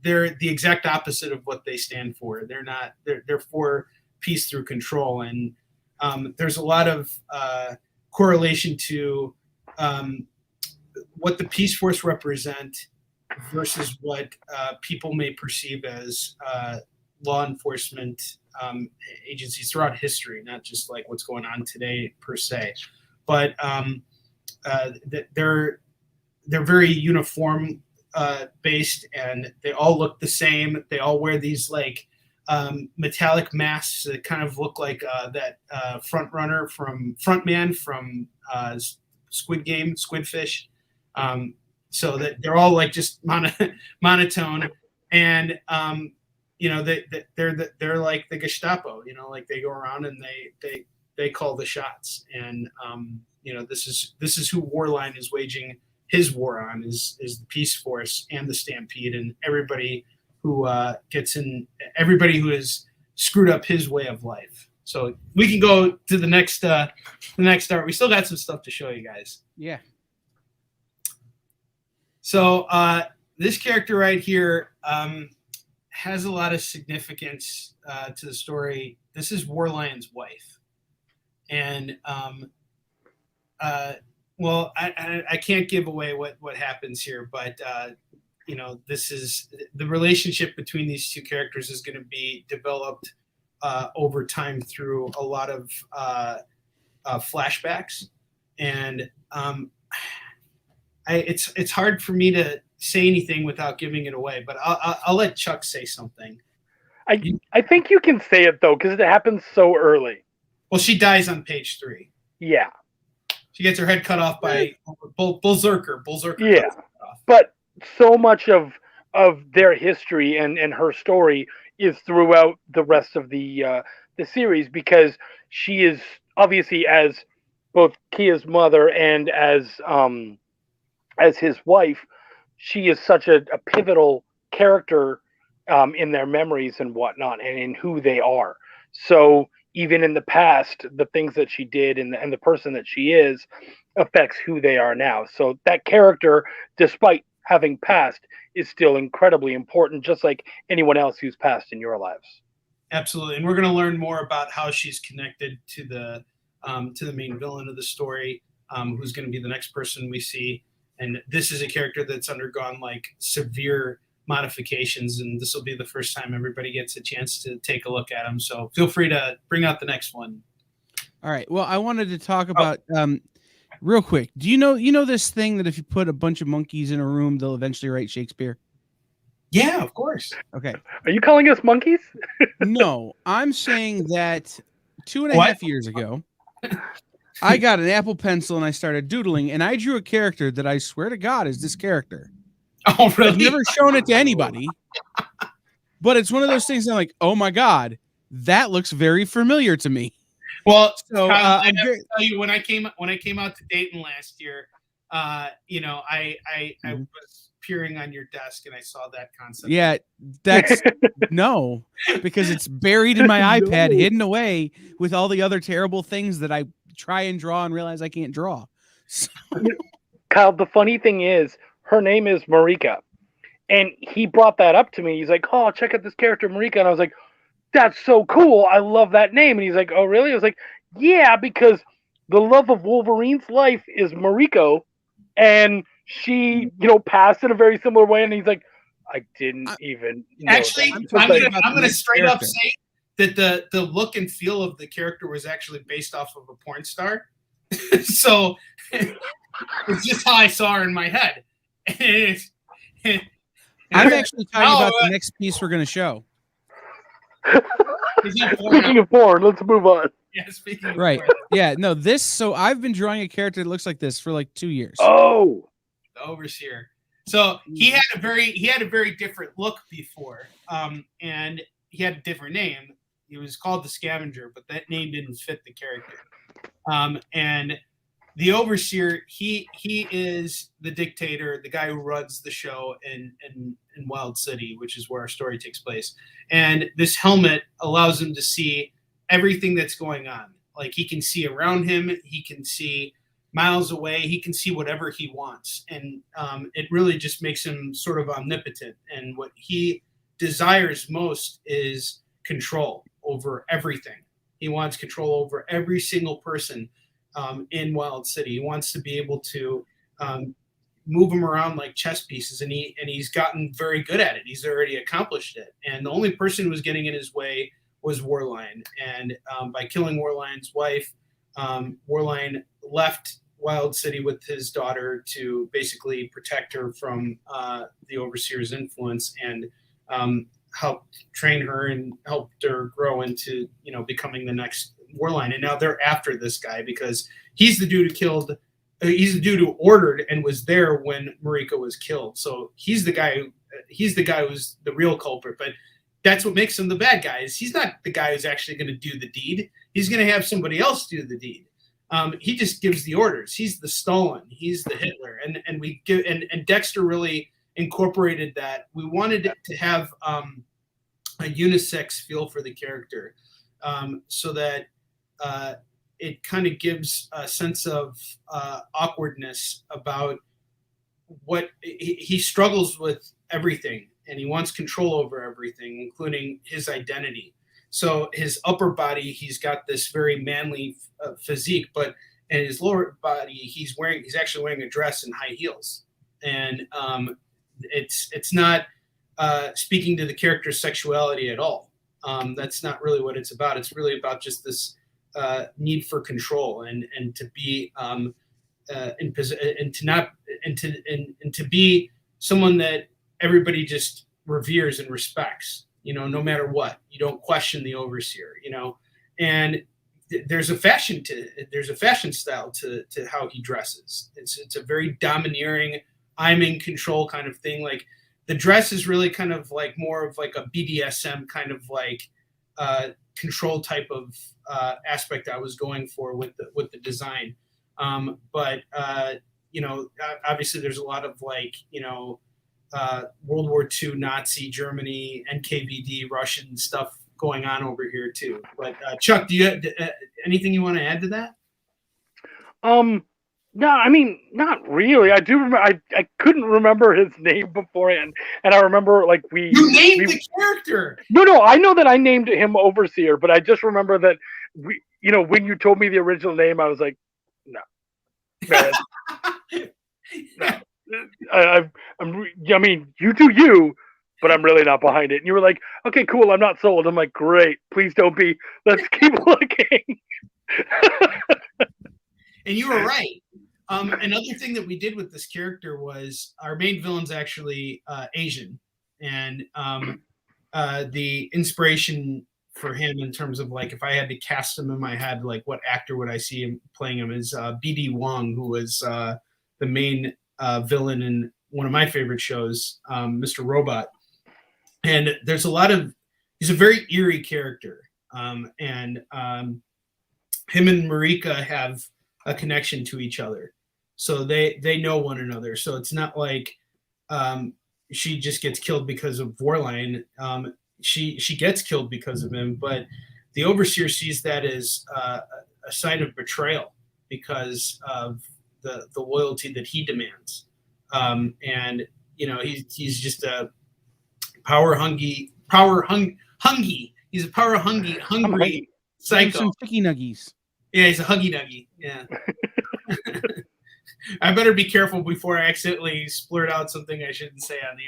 the exact opposite of what they stand for. They're for peace through control. And there's a lot of correlation to what the Peace Force represent versus what people may perceive as law enforcement agencies throughout history, not just like what's going on today per se. But they're very uniform based, and they all look the same. They all wear these like metallic masks that kind of look like that frontman from Squidfish. So that they're all like just monotone, and you know, they're like the Gestapo. You know, like they go around and they call the shots, and you know, this is who Warlion is waging his war on, is the Peace Force and the Stampede, and everybody who everybody who has screwed up his way of life. So we can go to the next art. We still got some stuff to show you guys. Yeah. So this character right here has a lot of significance to the story. This is Warlion's wife, and well, I can't give away what happens here, but you know, this is the relationship between these two characters is going to be developed over time through a lot of flashbacks, and it's hard for me to say anything without giving it away. But I'll let Chuck say something. I think you can say it though, because it happens so early. Well, she dies on page 3. Yeah. She gets her head cut off by Berserker. Yeah. But so much of their history and her story is throughout the rest of the series, because she is obviously, as both Kia's mother and as his wife, she is such a pivotal character in their memories and whatnot, and in who they are. So even in the past, the things that she did and the person that she is affects who they are now. So that character, despite having passed, is still incredibly important, just like anyone else who's passed in your lives. Absolutely, and we're going to learn more about how she's connected to the main villain of the story, who's going to be the next person we see. And this is a character that's undergone like severe modifications, and this will be the first time everybody gets a chance to take a look at him. So feel free to bring out the next one. All right. Well, I wanted to talk about real quick. Do you know this thing that if you put a bunch of monkeys in a room, they'll eventually write Shakespeare? Yeah, of course. Okay. Are you calling us monkeys? No, I'm saying that 2.5 years ago, I got an Apple Pencil and I started doodling, and I drew a character that I swear to God is this character. Oh, really? I've never shown it to anybody, but it's one of those things I'm like, oh my God, that looks very familiar to me. Well, so Kyle, I have to tell you, when I came out to Dayton last year, I was peering on your desk and I saw that concept. Yeah, that's no, because it's buried in my iPad, hidden away with all the other terrible things that I try and draw and realize I can't draw. So. Kyle, the funny thing is, her name is Marika, and he brought that up to me. He's like, "Oh, check out this character, Marika," and I was like, "That's so cool! I love that name." And he's like, "Oh, really?" I was like, "Yeah, because the love of Wolverine's life is Mariko, and she, passed in a very similar way." And he's like, "I didn't even know actually." That. I'm gonna straight up say that the look and feel of the character was actually based off of a porn star. So it's just how I saw her in my head. I'm actually talking about the next piece we're going to show. Speaking of porn, let's move on. Yeah, speaking of right. porn. Yeah, no, this, so I've been drawing a character that looks like this for like 2 years. Oh, the overseer. So he had a very different look before, and he had a different name. He was called the Scavenger, but that name didn't fit the character. And the overseer, he is the dictator, the guy who runs the show in Wild City, which is where our story takes place. And this helmet allows him to see everything that's going on. Like, he can see around him, he can see miles away, he can see whatever he wants. And it really just makes him sort of omnipotent. And what he desires most is control over everything. He wants control over every single person in Wild City. He wants to be able to move them around like chess pieces, and he's gotten very good at it. He's already accomplished it. And the only person who was getting in his way was Warlion. And by killing Warlion's wife, Warlion left Wild City with his daughter to basically protect her from the overseer's influence, and helped train her and helped her grow into, becoming the next Warlion. And now they're after this guy because he's the dude who ordered and was there when Marika was killed. So he's the guy who's the real culprit. But that's what makes him the bad guy. Is he's not the guy who's actually going to do the deed. He's going to have somebody else do the deed. He just gives the orders. He's the Stalin. He's the Hitler. And we give and Dexter really incorporated that. We wanted to have a unisex feel for the character, so that it kind of gives a sense of awkwardness about what he struggles with everything, and he wants control over everything, including his identity. So his upper body, he's got this very manly physique, but in his lower body, he's actually wearing a dress and high heels. And it's not speaking to the character's sexuality at all. That's not really what it's about. It's really about just this need for control and to be in position, and to be someone that everybody just reveres and respects. no matter what. You don't question the overseer, and there's a fashion style to how he dresses. It's a very domineering, I'm in control kind of thing. Like the dress is really kind of like more of like a BDSM kind of like control type of aspect I was going for with the design. But obviously there's a lot of like, World War II, Nazi Germany, NKVD, Russian stuff going on over here too. But Chuck, do you have anything you want to add to that? No, I mean, not really. I do remember. I couldn't remember his name beforehand, and I remember like you named the character. No, I know that I named him Overseer, but I just remember that when you told me the original name, I was like, no, man, no. I mean, you do you, but I'm really not behind it. And you were like, okay, cool, I'm not sold. I'm like, great, please don't be. Let's keep looking. And you were right. Another thing that we did with this character was our main villain's actually Asian, and the inspiration for him in terms of like if I had to cast him in my head, like what actor would I see him playing him is B.D. Wong, who was the main villain in one of my favorite shows, Mr. Robot. And there's he's a very eerie character, and him and Marika have a connection to each other, so they know one another. So it's not like she just gets killed because of Warlion. She gets killed because of him, but the Overseer sees that as a sign of betrayal because of the loyalty that he demands. And he's just a hungry. He's a hungry psycho. Some chicky nuggies. Yeah, he's a huggy nuggy. Yeah. I better be careful before I accidentally splurt out something I shouldn't say on the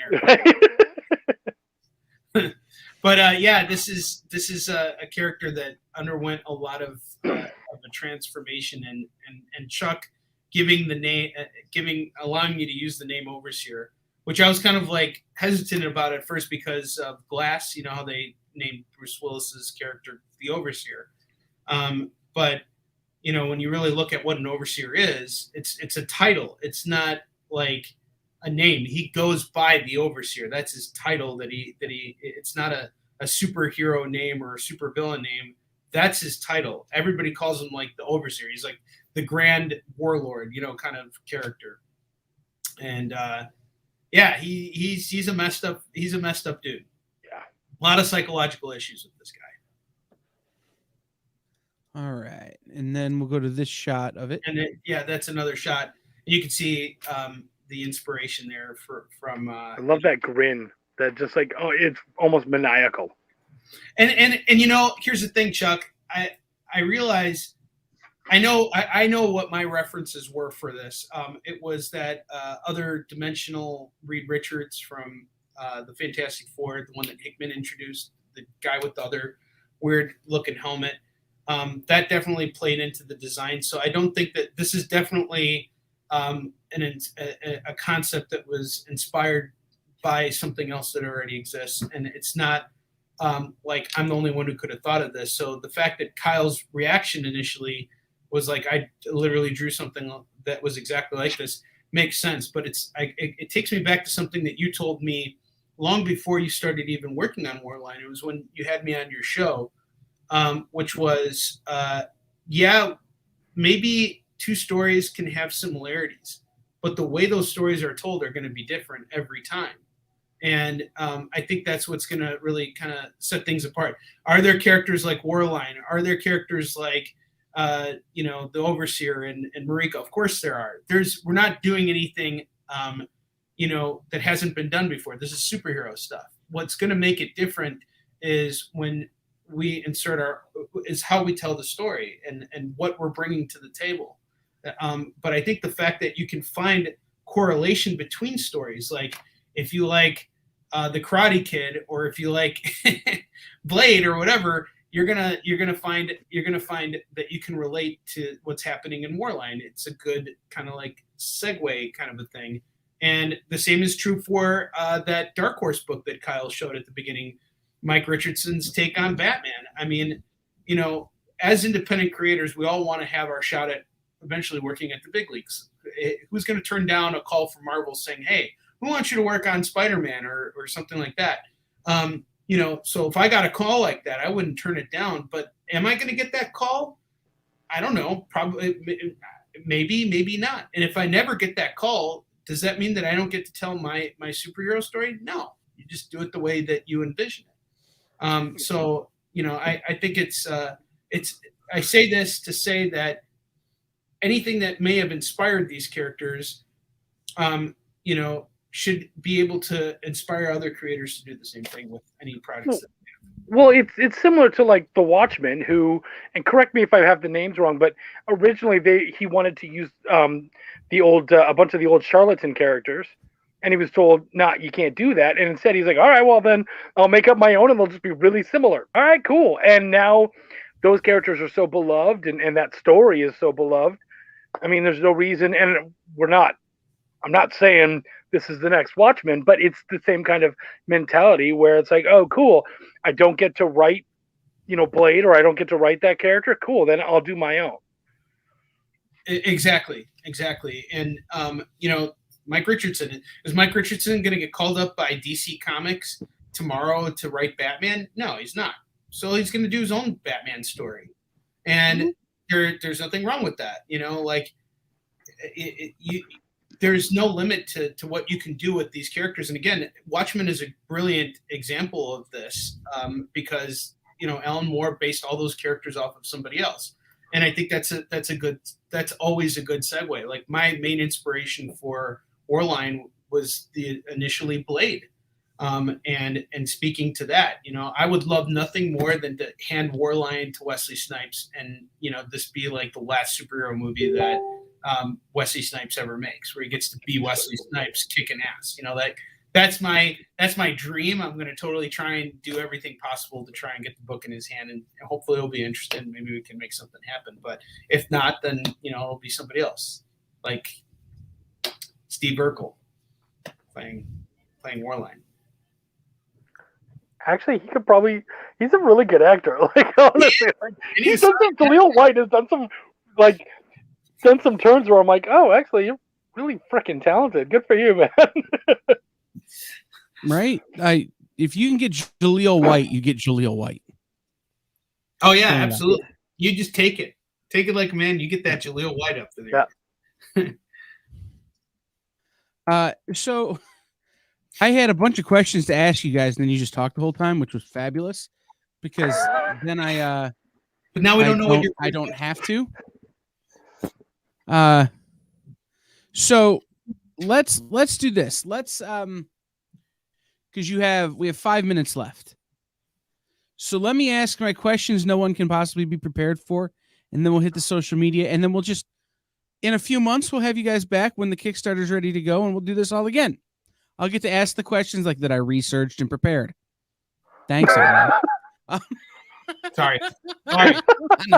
air. But yeah, this is a character that underwent a lot of a transformation, and Chuck allowing me to use the name Overseer, which I was kind of like hesitant about at first because of Glass. You know how they named Bruce Willis's character the Overseer, but when you really look at what an overseer is, it's a title. It's not like a name. He goes by the Overseer. That's his title. It's not a superhero name or a supervillain name. That's his title. Everybody calls him like the Overseer. He's like the Grand Warlord, kind of character. And yeah, he's a messed up dude. Yeah, a lot of psychological issues with this guy. All right, and then we'll go to this shot of it. And that's another shot. You can see the inspiration there from. I love that grin. That just like it's almost maniacal. And here's the thing, Chuck. I realize I know what my references were for this. It was that other dimensional Reed Richards from the Fantastic Four, the one that Hickman introduced, the guy with the other weird looking helmet. That definitely played into the design. So I don't think that this is definitely a concept that was inspired by something else that already exists. And it's not like I'm the only one who could have thought of this. So the fact that Kyle's reaction initially was like, I literally drew something that was exactly like this makes sense. But it takes me back to something that you told me long before you started even working on Warlion. It was when you had me on your show. Which was, maybe two stories can have similarities, but the way those stories are told are going to be different every time. And I think that's what's going to really kind of set things apart. Are there characters like Warlion? Are there characters like, the Overseer and Marika? Of course there are. We're not doing anything, that hasn't been done before. This is superhero stuff. What's going to make it different is when we is how we tell the story and what we're bringing to the table. But I think the fact that you can find correlation between stories, like if you like the Karate Kid or if you like Blade or whatever, you're gonna find that you can relate to what's happening in Warlion. It's a good kind of like segue kind of a thing. And the same is true for that Dark Horse book that Kyle showed at the beginning. Mike Richardson's take on Batman. I mean, you know, as independent creators, we all want to have our shot at eventually working at the big leagues. Who's going to turn down a call from Marvel saying, hey, who wants you to work on Spider-Man or something like that? You know, so if I got a call like that, I wouldn't turn it down. But am I going to get that call? I don't know. Probably, maybe not. And if I never get that call, does that mean that I don't get to tell my superhero story? No, you just do it the way that you envision it. So, you know, I think it's I say this to say that anything that may have inspired these characters, you know, should be able to inspire other creators to do the same thing with any projects. Well, it's similar to like the Watchmen, who, and correct me if I have the names wrong, but originally he wanted to use the old a bunch of the old charlatan characters, and he was told, "Nah, you can't do that." And instead, he's like, "All right, well then I'll make up my own, and they'll just be really similar." All right, cool. And now those characters are so beloved, and that story is so beloved. I mean, there's no reason, and I'm not saying this is the next Watchmen, but it's the same kind of mentality where it's like, oh, cool, I don't get to write, you know, Blade, or I don't get to write that character. Cool, then I'll do my own. Exactly. And, you know, Mike Richardson going to get called up by DC Comics tomorrow to write Batman? No, he's not. So he's going to do his own Batman story. And there's nothing wrong with that. You know, like there's no limit to what you can do with these characters. And again, Watchmen is a brilliant example of this because, you know, Alan Moore based all those characters off of somebody else. And I think that's always a good segue. Like my main inspiration for Warlion was initially Blade. And speaking to that, you know, I would love nothing more than to hand Warlion to Wesley Snipes and, you know, this be like the last superhero movie that Wesley Snipes ever makes, where he gets to be Wesley Snipes kicking ass. You know, that's my dream. I'm going to totally try and do everything possible to try and get the book in his hand, and hopefully he'll be interested. And maybe we can make something happen. But if not, then, you know, it'll be somebody else, like Steve Urkel playing Warlion. Actually, he's a really good actor. Like, honestly, like, he's done some, Khalil White has done some turns where I'm like, oh, actually, you're really freaking talented. Good for you, man. Right? If you can get Jaleel White, you get Jaleel White. Oh yeah, absolutely. You just take it like a man. You get that Jaleel White up there. Yeah. So I had a bunch of questions to ask you guys, and then you just talked the whole time, which was fabulous. Because then but now we don't know what I don't have to. So let's do this. Let's because we have 5 minutes left. So let me ask my questions no one can possibly be prepared for, and then we'll hit the social media, and then we'll just in a few months we'll have you guys back when the Kickstarter's ready to go, and we'll do this all again. I'll get to ask the questions like that I researched and prepared. Thanks, everyone. Sorry. No,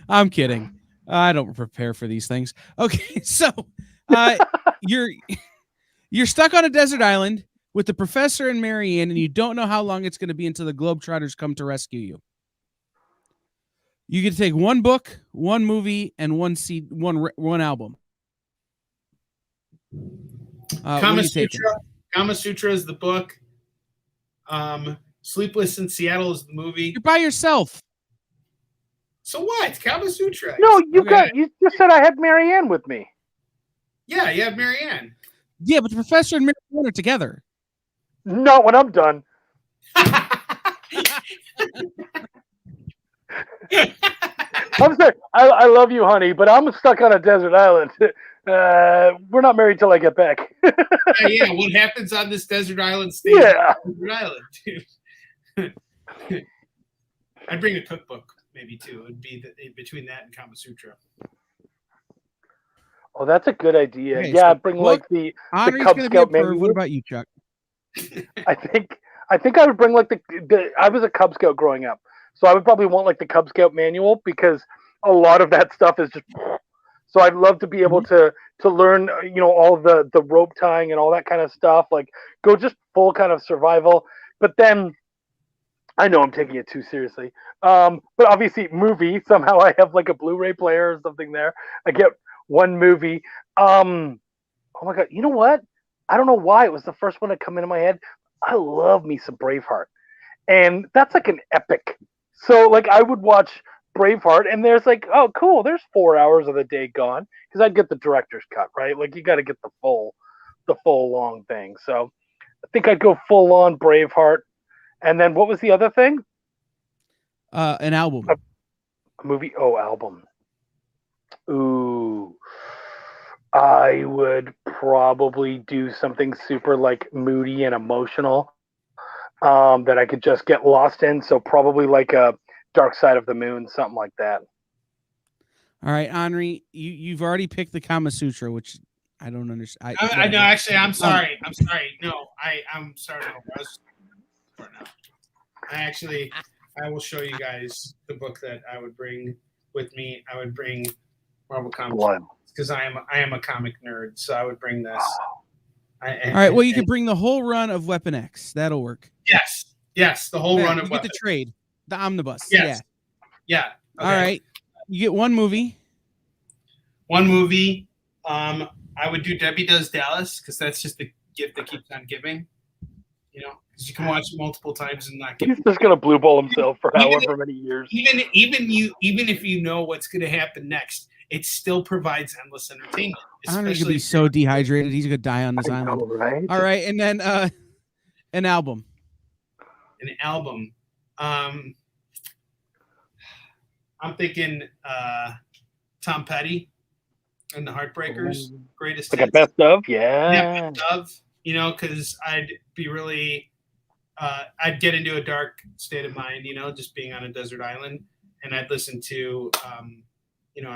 I'm kidding. I don't prepare for these things. Okay, so you're stuck on a desert island with the professor and Marianne, and you don't know how long it's going to be until the Globetrotters come to rescue you. You get to take one book, one movie, and one album. Kama Sutra is the book. Sleepless in Seattle is the movie. You're by yourself. So what? Kama Sutra. No, you just said I had Marianne with me. Yeah, you have Marianne. Yeah, but the professor and Marianne are together. Not when I'm done. I'm sorry. I love you, honey, but I'm stuck on a desert island. We're not married till I get back. Yeah, what happens on this desert island stays on desert island, dude. I'd bring a cookbook, maybe, too. It'd be between that and Kama Sutra. Oh, that's a good idea. Okay, yeah, so bring like the Cub Scout menu. What about you, Chuck? I think I would bring like I was a Cub Scout growing up, so I would probably want like the Cub Scout manual, because a lot of that stuff is just. So I'd love to be able to learn, you know, all the rope tying and all that kind of stuff. Like go just full kind of survival. But then I know I'm taking it too seriously. But obviously, movie. Somehow I have like a Blu-ray player or something there. I get one movie. Oh my god! You know what? I don't know why it was the first one to come into my head. I love me some Braveheart, and that's like an epic. So like I would watch Braveheart, and there's like, oh cool, there's 4 hours of the day gone because I'd get the director's cut, right? Like you got to get the full long thing. So I think I'd go full on Braveheart. And then what was the other thing? An album. A movie? Oh, album. Ooh. I would probably do something super like moody and emotional that I could just get lost in. So probably like a Dark Side of the Moon, something like that. All right, Onrie, you've already picked the Kama Sutra, which I don't understand. I know. Actually, I'm sorry. I'm sorry. No, I'm sorry. No, I will show you guys the book that I would bring with me. I would bring Marvel Comics because I am a comic nerd, so I would bring this. All right. Well, you could bring the whole run of Weapon X. That'll work. Yes, the whole run of you Weapon. Get the trade, the omnibus. Yes. Yeah. Okay. All right. You get one movie. I would do Debbie Does Dallas because that's just the gift that keeps on giving. You know, because you can watch multiple times and not get. He's just gonna blue ball himself for however many years. Even if you know what's gonna happen next, it still provides endless entertainment. Onrie's gonna be so dehydrated, he's gonna die on this island. Know, right? All right, and then an album. I'm thinking Tom Petty and the Heartbreakers, greatest. Like a best of, yeah, best of. You know, because I'd be really, I'd get into a dark state of mind, you know, just being on a desert island, and I'd listen to, I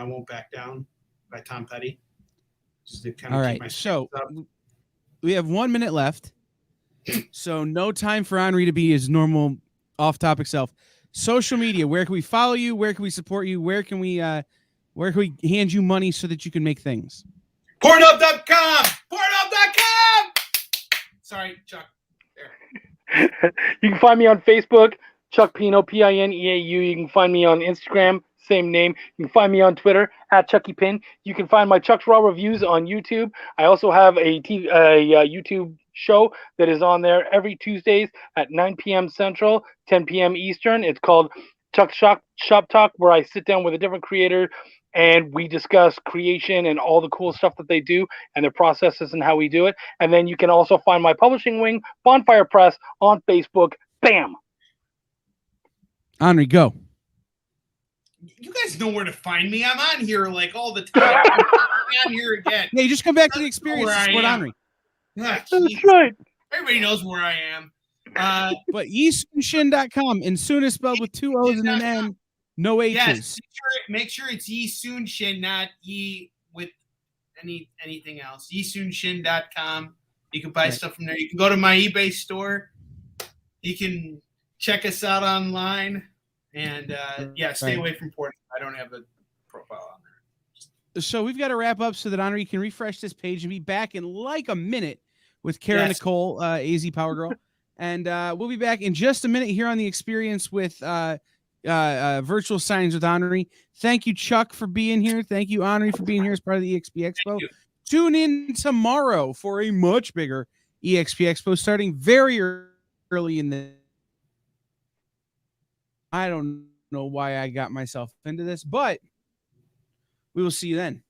Won't Back Down by Tom Petty. Just to kind of all right, so we have 1 minute left, so no time for Onrie to be his normal off-topic self. Social media, where can we follow you? Where can we support you? Where can we hand you money so that you can make things? Pornhub.com! Sorry, Chuck. There. You can find me on Facebook, Chuck Pineau, Pineau. You can find me on Instagram, same name. You can find me on Twitter, @ChuckyPin. You can find my Chuck's Raw Reviews on YouTube. I also have a YouTube show that is on there every Tuesdays at 9 p.m. Central, 10 p.m. Eastern. It's called Chuck's Shop Talk, where I sit down with a different creator and we discuss creation and all the cool stuff that they do and their processes and how we do it. And then you can also find my publishing wing, Bonfire Press, on Facebook. Bam! Onrie, go. You guys know where to find me. I'm on here like all the time. I'm on here again. Yeah, you just come back to the experience. Support Onrie. That's right. Everybody knows where I am. But yesunshin.com, and soon is spelled with 2 O's and an N, no H's. Yes, make sure it's Yesunshin, not Ye with anything else. Yesunshin.com. You can buy stuff from there. You can go to my eBay store. You can check us out online. And stay away from Portland. I don't have a profile on there. So we've got to wrap up so that Onrie can refresh this page and be back in like a minute with Kara Nicole, AZ Power Girl. And we'll be back in just a minute here on the experience with virtual signings with Onrie. Thank you, Chuck, for being here. Thank you, Onrie, for being here as part of the EXP Expo. Tune in tomorrow for a much bigger EXP Expo starting very early in the. I don't know why I got myself into this, but we will see you then.